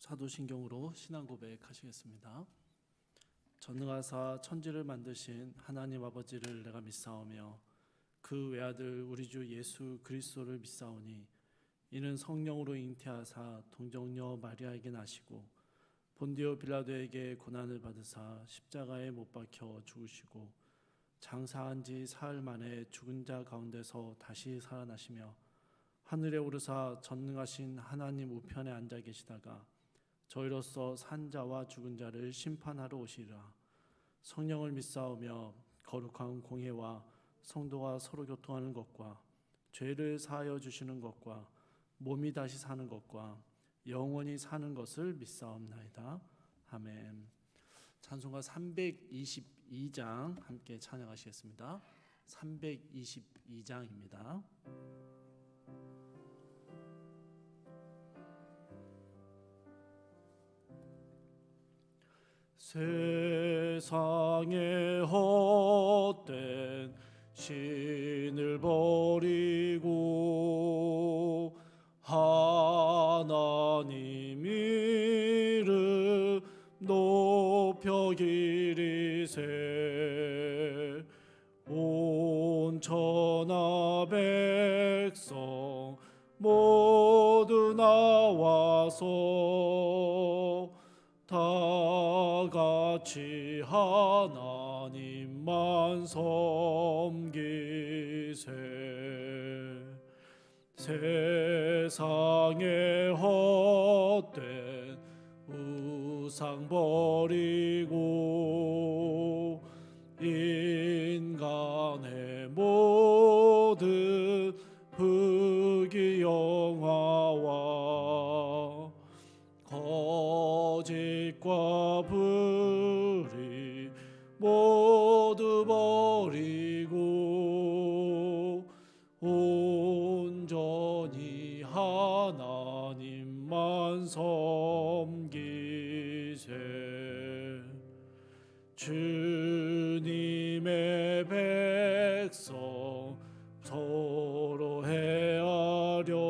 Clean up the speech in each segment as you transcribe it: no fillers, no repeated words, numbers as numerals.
사도신경으로 신앙 고백하시겠습니다. 전능하사 천지를 만드신 하나님 아버지를 내가 믿사오며 그 외아들 우리 주 예수 그리스도를 믿사오니 이는 성령으로 잉태하사 동정녀 마리아에게 나시고 본디오 빌라도에게 고난을 받으사 십자가에 못 박혀 죽으시고 장사한 지 사흘 만에 죽은 자 가운데서 다시 살아나시며 하늘에 오르사 전능하신 하나님 우편에 앉아 계시다가 저희로서 산 자와 죽은 자를 심판하러 오시리라. 성령을 믿사오며 거룩한 공회와 성도가 서로 교통하는 것과 죄를 사하여 주시는 것과 몸이 다시 사는 것과 영원히 사는 것을 믿사옵나이다. 아멘. 찬송가 322장 함께 찬양하시겠습니다. 322장입니다. 세상의 헛된 신을 버리고 하나님 이름 높여 기리세 온 천하 백성 모두 나와서 다 같이 하나님만 섬기세 세상의 헛된 우상 버리고 인간의 모든 흑의영화와 거짓과 불의 모두 버리고 온전히 하나님만 섬기세 주님의 백성 서로 헤아려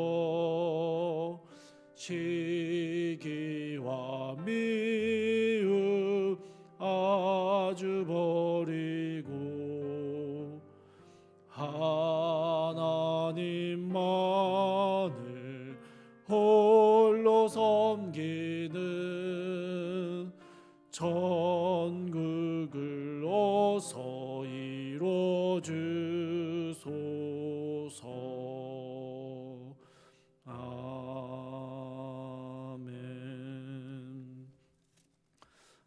시기와 미움 아주 버리고 하나님만을 홀로 섬기는 천국을 어서 이루어주소서. 아멘.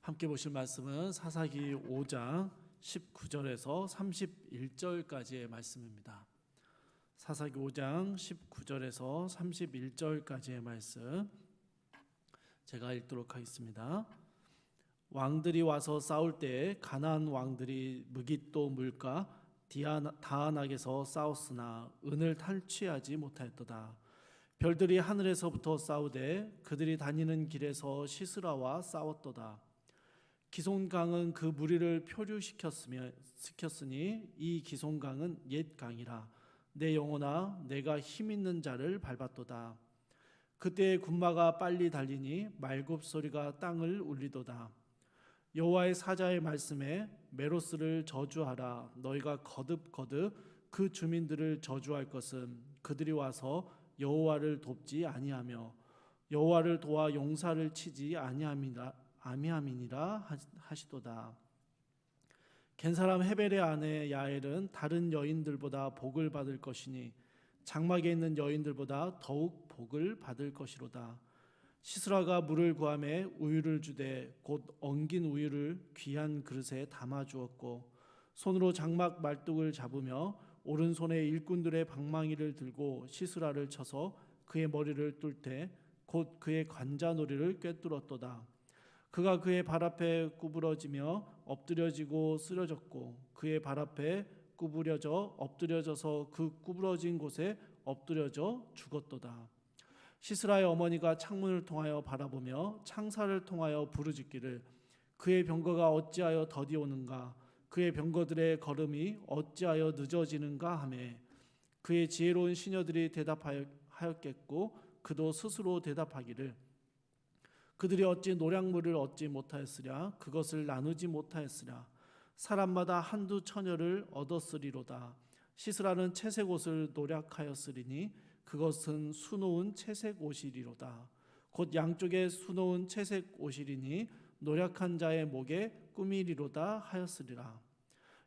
함께 보실 말씀은 사사기 5장 19절에서 31절까지의 말씀입니다. 사사기 5장 19절에서 31절까지의 말씀 제가 읽도록 하겠습니다. 왕들이 와서 싸울 때 가나안 왕들이 무깃도 물가 다안악에서 싸웠으나 은을 탈취하지 못하였도다. 별들이 하늘에서부터 싸우되 그들이 다니는 길에서 시스라와 싸웠도다. 기손강은 그 무리를 표류시켰으니 이 기손강은 옛 강이라. 내 영혼아 내가 힘있는 자를 밟았도다. 그때 군마가 빨리 달리니 말굽소리가 땅을 울리도다. 여호와의 사자의 말씀에 메로스를 저주하라. 너희가 거듭 그 주민들을 저주할 것은 그들이 와서 여호와를 돕지 아니하며 여호와를 도와 용사를 치지 아니함이니라 하시도다. 겐사람 헤벨의 아내 야엘은 다른 여인들보다 복을 받을 것이니 장막에 있는 여인들보다 더욱 복을 받을 것이로다. 시스라가 물을 구하매 우유를 주되 곧 엉긴 우유를 귀한 그릇에 담아 주었고 손으로 장막 말뚝을 잡으며 오른손에 일꾼들의 방망이를 들고 시스라를 쳐서 그의 머리를 뚫 때 곧 그의 관자놀이를 꿰뚫었도다. 그가 그의 발 앞에 구부러지며 엎드려지고 쓰러졌고 그의 발 앞에 구부려져 엎드려져서 그 구부러진 곳에 엎드려져 죽었도다. 시스라의 어머니가 창문을 통하여 바라보며 창살을 통하여 부르짖기를 그의 병거가 어찌하여 더디 오는가 그의 병거들의 걸음이 어찌하여 늦어지는가 하매 그의 지혜로운 시녀들이 대답하였겠고 그도 스스로 대답하기를 그들이 어찌 노략물을 얻지 못하였으랴. 그것을 나누지 못하였으랴. 사람마다 한두 처녀를 얻었으리로다. 씻으라는 채색 옷을 노략하였으리니 그것은 수놓은 채색 옷이리로다. 곧 양쪽에 수놓은 채색 옷이리니 노략한 자의 목에 꾸미리로다 하였으리라.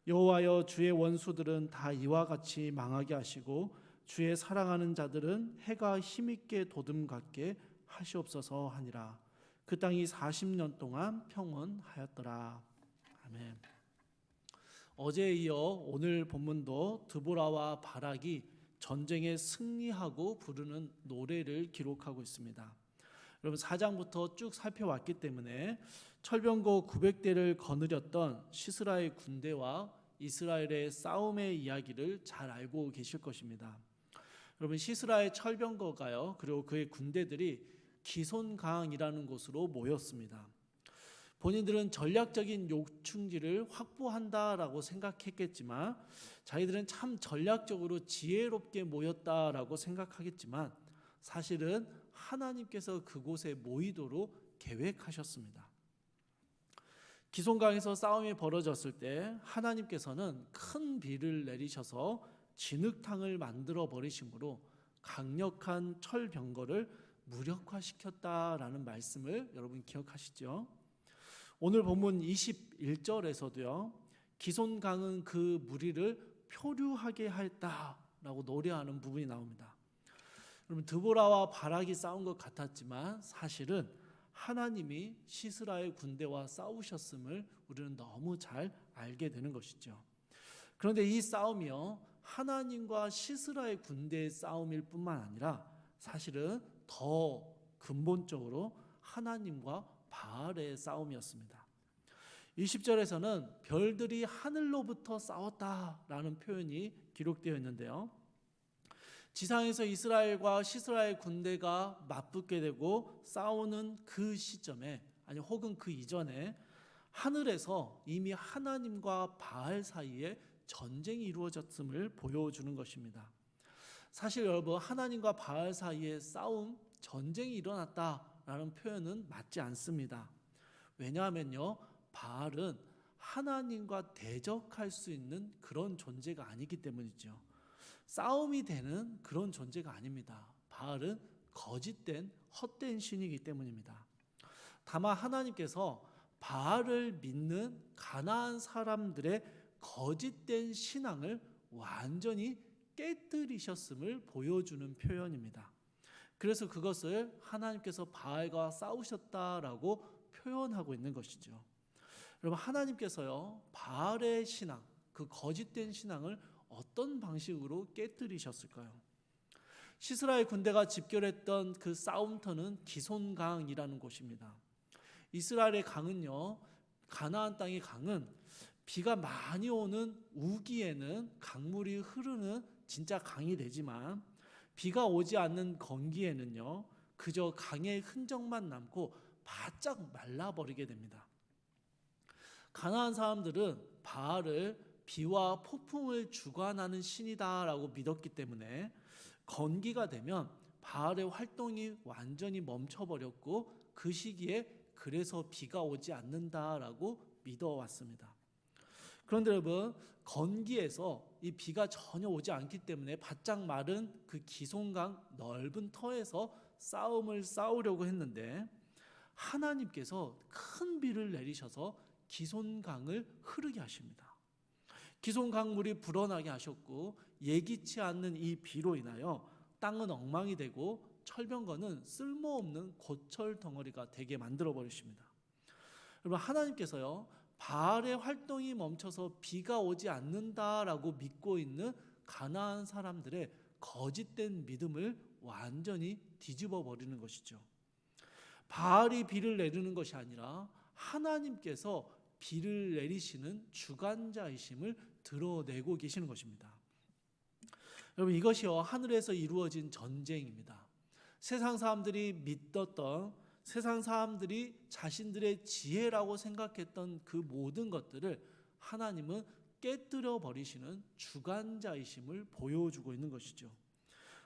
여호와여, 주의 원수들은 다 이와 같이 망하게 하시고 주의 사랑하는 자들은 해가 힘있게 도듬같게 하시옵소서 하니라. 그 땅이 40년 동안 평온하였더라. 아멘. 어제에 이어 오늘 본문도 드보라와 바락이 전쟁에 승리하고 부르는 노래를 기록하고 있습니다. 여러분 4장부터 쭉 살펴왔기 때문에 철병거 900대를 거느렸던 시스라의 군대와 이스라엘의 싸움의 이야기를 잘 알고 계실 것입니다. 여러분 시스라의 철병거가요, 그리고 그의 군대들이 기손강이라는 곳으로 모였습니다. 본인들은 전략적인 요충지를 확보한다라고 생각했겠지만, 자기들은 참 전략적으로 지혜롭게 모였다라고 생각하겠지만, 사실은 하나님께서 그곳에 모이도록 계획하셨습니다. 기손강에서 싸움이 벌어졌을 때 하나님께서는 큰 비를 내리셔서 진흙탕을 만들어 버리심으로 강력한 철병거를 무력화시켰다라는 말씀을 여러분 기억하시죠? 오늘 본문 21절에서도요, 기손강은 그 무리를 표류하게 하였다라고 노래하는 부분이 나옵니다. 여러분 드보라와 바락이 싸운 것 같았지만 사실은 하나님이 시스라의 군대와 싸우셨음을 우리는 너무 잘 알게 되는 것이죠. 그런데 이 싸움이요, 하나님과 시스라의 군대의 싸움일 뿐만 아니라 사실은 더 근본적으로 하나님과 바알의 싸움이었습니다. 20절에서는 별들이 하늘로부터 싸웠다라는 표현이 기록되어 있는데요, 지상에서 이스라엘과 시스라의 군대가 맞붙게 되고 싸우는 그 시점에, 아니 혹은 그 이전에 하늘에서 이미 하나님과 바알 사이에 전쟁이 이루어졌음을 보여주는 것입니다. 사실 여러분, 하나님과 바알 사이에 싸움, 전쟁이 일어났다라는 표현은 맞지 않습니다. 왜냐하면요, 바알은 하나님과 대적할 수 있는 그런 존재가 아니기 때문이죠. 싸움이 되는 그런 존재가 아닙니다. 바알은 거짓된 헛된 신이기 때문입니다. 다만 하나님께서 바알을 믿는 가나안 사람들의 거짓된 신앙을 완전히 깨뜨리셨음을 보여주는 표현입니다. 그래서 그것을 하나님께서 바알과 싸우셨다라고 표현하고 있는 것이죠. 여러분, 하나님께서요, 바알의 신앙, 그 거짓된 신앙을 어떤 방식으로 깨뜨리셨을까요? 시스라의 군대가 집결했던 그 싸움터는 기손강이라는 곳입니다. 이스라엘의 강은요, 가나안 땅의 강은 비가 많이 오는 우기에는 강물이 흐르는 진짜 강이 되지만, 비가 오지 않는 건기에는요, 그저 강의 흔적만 남고 바짝 말라버리게 됩니다. 가나안 사람들은 바알을 비와 폭풍을 주관하는 신이다라고 믿었기 때문에 건기가 되면 바알의 활동이 완전히 멈춰버렸고, 그 시기에 그래서 비가 오지 않는다라고 믿어왔습니다. 그런데 여러분, 건기에서 이 비가 전혀 오지 않기 때문에 바짝 마른 그 기손강 넓은 터에서 싸움을 싸우려고 했는데, 하나님께서 큰 비를 내리셔서 기손강을 흐르게 하십니다. 기손강물이 불어나게 하셨고, 예기치 않는 이 비로 인하여 땅은 엉망이 되고 철병거는 쓸모없는 고철 덩어리가 되게 만들어 버리십니다. 여러분, 하나님께서요, 바알의 활동이 멈춰서 비가 오지 않는다라고 믿고 있는 가나안 사람들의 거짓된 믿음을 완전히 뒤집어 버리는 것이죠. 바알이 비를 내리는 것이 아니라 하나님께서 비를 내리시는 주관자이심을 드러내고 계시는 것입니다. 여러분, 이것이요, 하늘에서 이루어진 전쟁입니다. 세상 사람들이 믿었던, 세상 사람들이 자신들의 지혜라고 생각했던 그 모든 것들을 하나님은 깨뜨려 버리시는 주관자이심을 보여주고 있는 것이죠.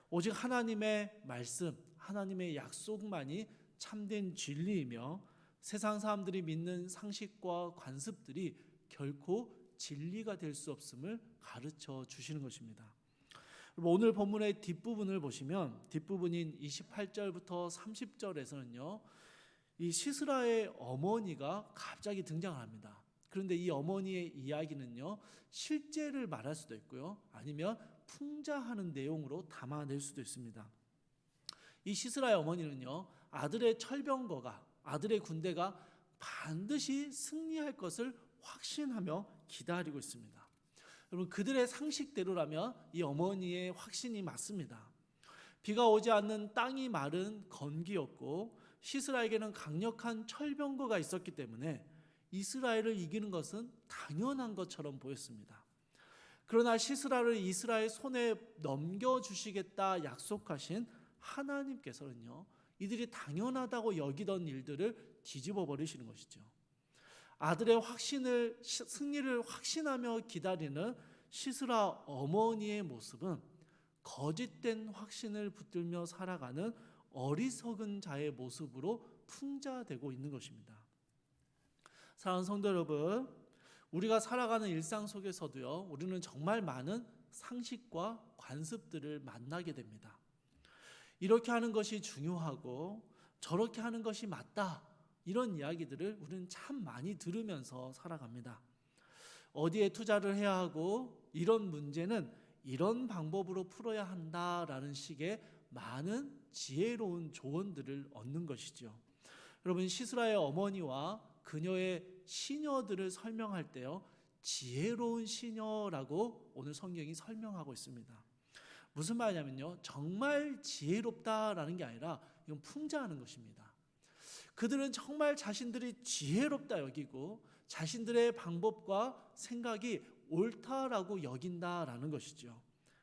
오직 하나님의 말씀, 하나님의 약속만이 참된 진리이며 세상 사람들이 믿는 상식과 관습들이 결코 진리가 될 수 없음을 가르쳐 주시는 것입니다. 오늘 본문의 뒷부분을 보시면 뒷부분인 28절부터 30절에서는요. 이 시스라의 어머니가 갑자기 등장을 합니다. 그런데 이 어머니의 이야기는요. 실제를 말할 수도 있고요. 아니면 풍자하는 내용으로 담아낼 수도 있습니다. 이 시스라의 어머니는요. 아들의 철병거가 아들의 군대가 반드시 승리할 것을 확신하며 기다리고 있습니다. 여러분 그들의 상식대로라면 이 어머니의 확신이 맞습니다. 비가 오지 않는 땅이 마른 건기였고 시스라에게는 강력한 철병거가 있었기 때문에 이스라엘을 이기는 것은 당연한 것처럼 보였습니다. 그러나 시스라를 이스라엘 손에 넘겨주시겠다 약속하신 하나님께서는요. 이들이 당연하다고 여기던 일들을 뒤집어 버리시는 것이죠. 아들의 승리를 확신하며 기다리는 시스라 어머니의 모습은 거짓된 확신을 붙들며 살아가는 어리석은 자의 모습으로 풍자되고 있는 것입니다. 사랑하는 성도 여러분, 우리가 살아가는 일상 속에서도요, 우리는 정말 많은 상식과 관습들을 만나게 됩니다. 이렇게 하는 것이 중요하고 저렇게 하는 것이 맞다. 이런 이야기들을 우리는 참 많이 들으면서 살아갑니다. 어디에 투자를 해야 하고 이런 문제는 이런 방법으로 풀어야 한다라는 식의 많은 지혜로운 조언들을 얻는 것이죠. 여러분 시스라의 어머니와 그녀의 시녀들을 설명할 때요. 지혜로운 시녀라고 오늘 성경이 설명하고 있습니다. 무슨 말이냐면요. 정말 지혜롭다라는 게 아니라 이건 풍자하는 것입니다. 그들은 정말 자신들이 지혜롭다 여기고 자신들의 방법과 생각이 옳다라고 여긴다라는 것이죠.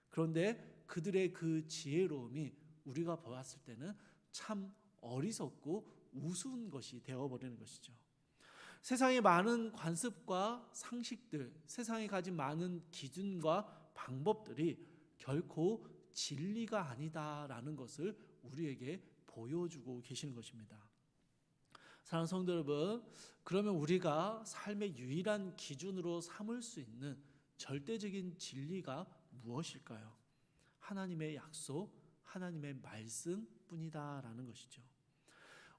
그런데 그들의 그 지혜로움이 우리가 보았을 때는 참 어리석고 우스운 것이 되어버리는 것이죠. 세상에 많은 관습과 상식들, 세상에 가진 많은 기준과 방법들이 결코 진리가 아니다라는 것을 우리에게 보여주고 계시는 것입니다. 사랑하는 성도 여러분, 그러면 우리가 삶의 유일한 기준으로 삼을 수 있는 절대적인 진리가 무엇일까요? 하나님의 약속, 하나님의 말씀뿐이다라는 것이죠.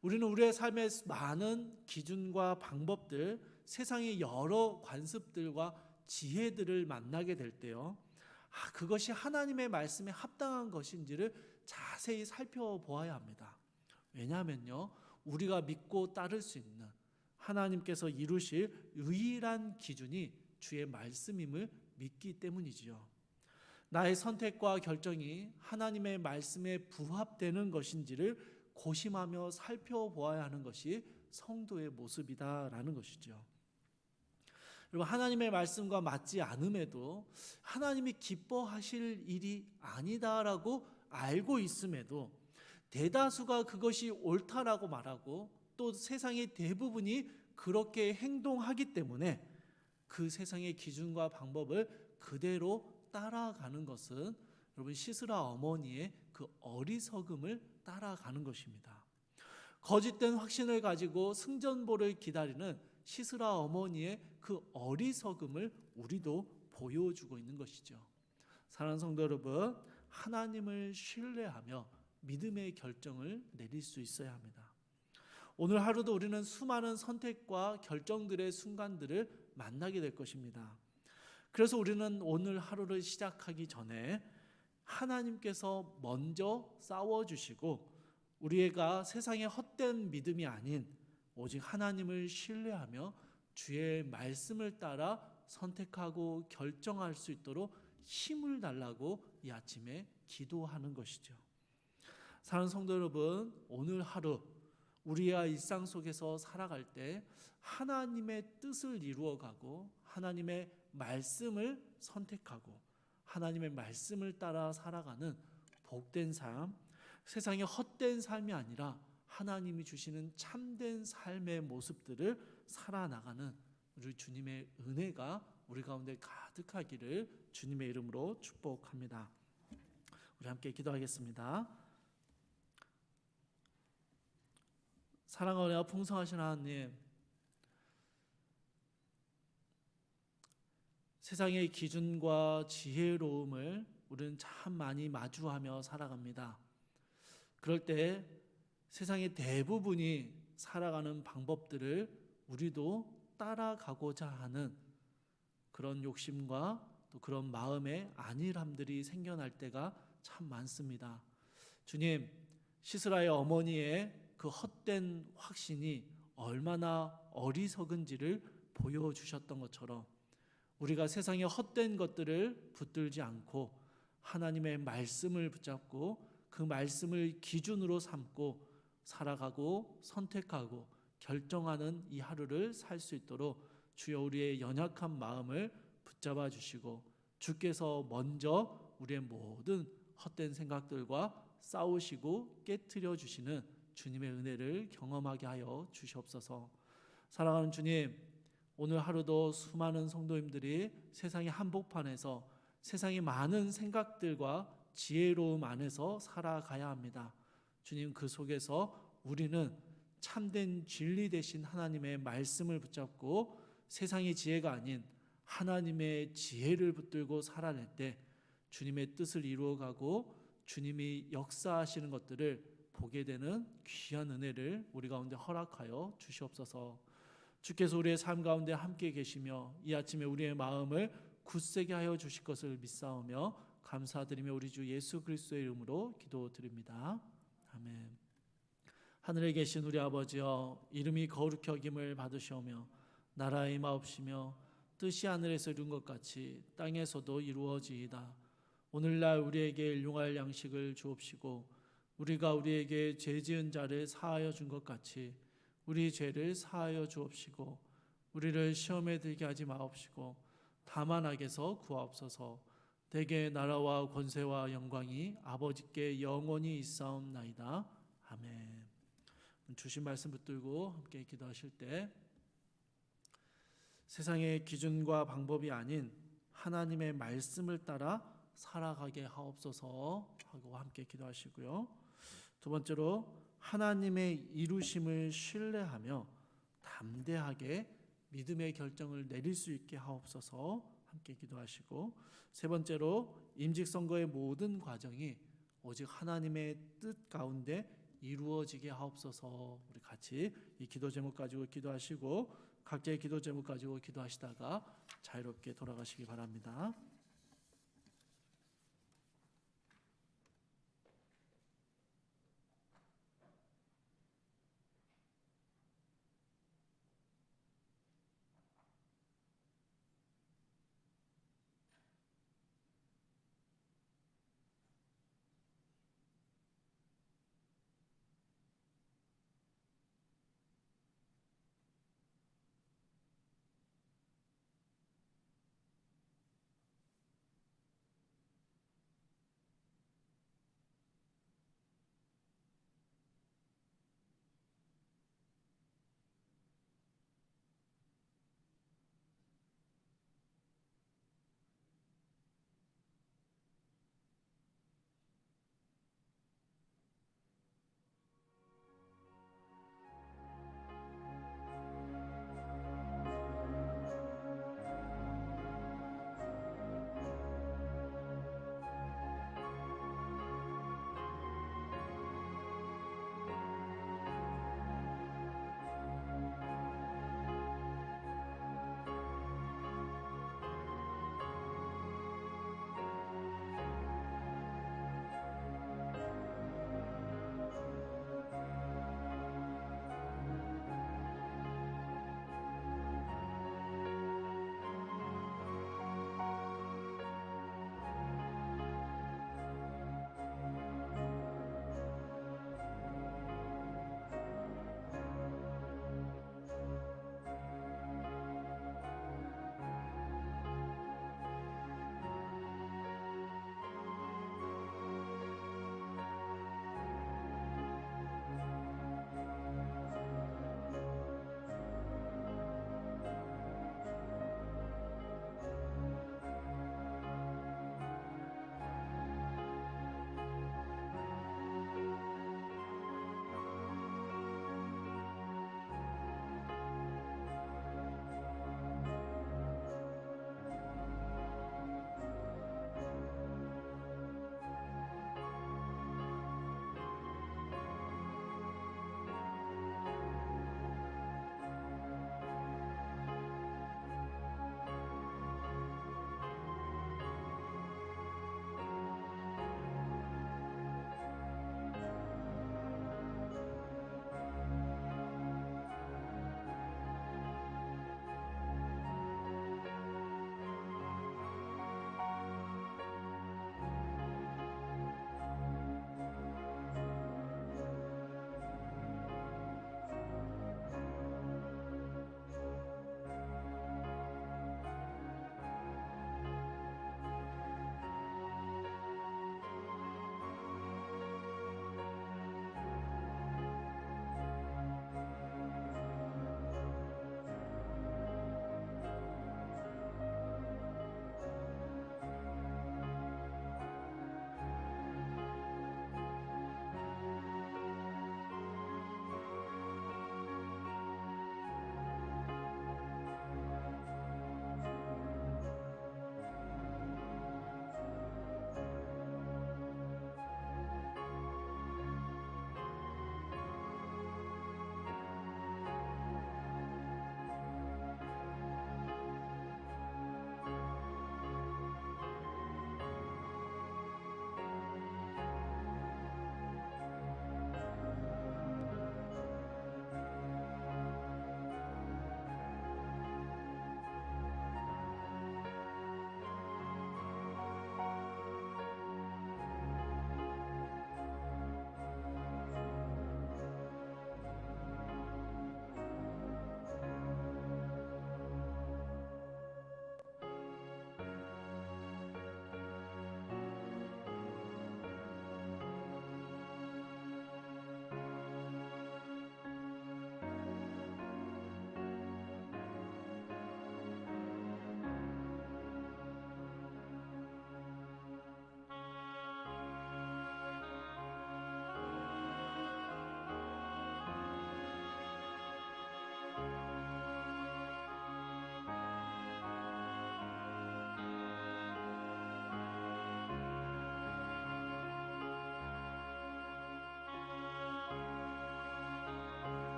우리는 우리의 삶의 많은 기준과 방법들, 세상의 여러 관습들과 지혜들을 만나게 될 때요. 그것이 하나님의 말씀에 합당한 것인지를 자세히 살펴보아야 합니다. 왜냐하면요. 우리가 믿고 따를 수 있는 하나님께서 이루실 유일한 기준이 주의 말씀임을 믿기 때문이지요. 나의 선택과 결정이 하나님의 말씀에 부합되는 것인지를 고심하며 살펴보아야 하는 것이 성도의 모습이다라는 것이죠. 여러분 하나님의 말씀과 맞지 않음에도 하나님이 기뻐하실 일이 아니다라고 알고 있음에도 대다수가 그것이 옳다라고 말하고 또 세상의 대부분이 그렇게 행동하기 때문에 그 세상의 기준과 방법을 그대로 따라가는 것은 여러분 시스라 어머니의 그 어리석음을 따라가는 것입니다. 거짓된 확신을 가지고 승전보를 기다리는 시스라 어머니의 그 어리석음을 우리도 보여주고 있는 것이죠. 사랑하는 성도 여러분, 하나님을 신뢰하며 믿음의 결정을 내릴 수 있어야 합니다. 오늘 하루도 우리는 수많은 선택과 결정들의 순간들을 만나게 될 것입니다. 그래서 우리는 오늘 하루를 시작하기 전에 하나님께서 먼저 싸워주시고 우리가 세상의 헛된 믿음이 아닌 오직 하나님을 신뢰하며 주의 말씀을 따라 선택하고 결정할 수 있도록 힘을 달라고 이 아침에 기도하는 것이죠. 사랑하는 성도 여러분, 오늘 하루 우리의 일상 속에서 살아갈 때 하나님의 뜻을 이루어가고 하나님의 말씀을 선택하고 하나님의 말씀을 따라 살아가는 복된 삶, 세상의 헛된 삶이 아니라 하나님이 주시는 참된 삶의 모습들을 살아나가는 우리 주님의 은혜가 우리 가운데 가득하기를 주님의 이름으로 축복합니다. 우리 함께 기도하겠습니다. 사랑과 은혜가 풍성하신 하나님, 세상의 기준과 지혜로움을 우리는 참 많이 마주하며 살아갑니다. 그럴 때 세상의 대부분이 살아가는 방법들을 우리도 따라가고자 하는 그런 욕심과 또 그런 마음의 안일함들이 생겨날 때가 참 많습니다. 주님, 시스라의 어머니의 그 헛된 확신이 얼마나 어리석은지를 보여주셨던 것처럼 우리가 세상의 헛된 것들을 붙들지 않고 하나님의 말씀을 붙잡고 그 말씀을 기준으로 삼고 살아가고 선택하고 결정하는 이 하루를 살 수 있도록 주여 우리의 연약한 마음을 붙잡아 주시고 주께서 먼저 우리의 모든 헛된 생각들과 싸우시고 깨트려 주시는 주님의 은혜를 경험하게 하여 주시옵소서. 사랑하는 주님, 오늘 하루도 수많은 성도님들이 세상의 한복판에서 세상의 많은 생각들과 지혜로움 안에서 살아가야 합니다. 주님, 그 속에서 우리는 참된 진리 되신 하나님의 말씀을 붙잡고 세상의 지혜가 아닌 하나님의 지혜를 붙들고 살아낼 때 주님의 뜻을 이루어가고 주님이 역사하시는 것들을 보게 되는 귀한 은혜를 우리 가운데 허락하여 주시옵소서. 주께서 우리의 삶 가운데 함께 계시며 이 아침에 우리의 마음을 굳세게 하여 주실 것을 믿사오며 감사드리며 우리 주 예수 그리스도의 이름으로 기도드립니다. 아멘. 하늘에 계신 우리 아버지여, 이름이 거룩히 여김을 받으시오며 나라의 임하옵시며 뜻이 하늘에서 이룬 것 같이 땅에서도 이루어지이다. 오늘날 우리에게 일용할 양식을 주옵시고 우리가 우리에게 죄 지은 자를 사하여 준 것 같이 우리 죄를 사하여 주옵시고 우리를 시험에 들게 하지 마옵시고 다만 악에서 구하옵소서. 대개 나라와 권세와 영광이 아버지께 영원히 있사옵나이다. 아멘. 주신 말씀 붙들고 함께 기도하실 때 세상의 기준과 방법이 아닌 하나님의 말씀을 따라 살아가게 하옵소서 하고 함께 기도하시고요. 두 번째로 하나님의 이루심을 신뢰하며 담대하게 믿음의 결정을 내릴 수 있게 하옵소서 함께 기도하시고, 세 번째로 임직 선거의 모든 과정이 오직 하나님의 뜻 가운데 이루어지게 하옵소서. 우리 같이 이 기도 제목 가지고 기도하시고 각자의 기도 제목 가지고 기도하시다가 자유롭게 돌아가시기 바랍니다.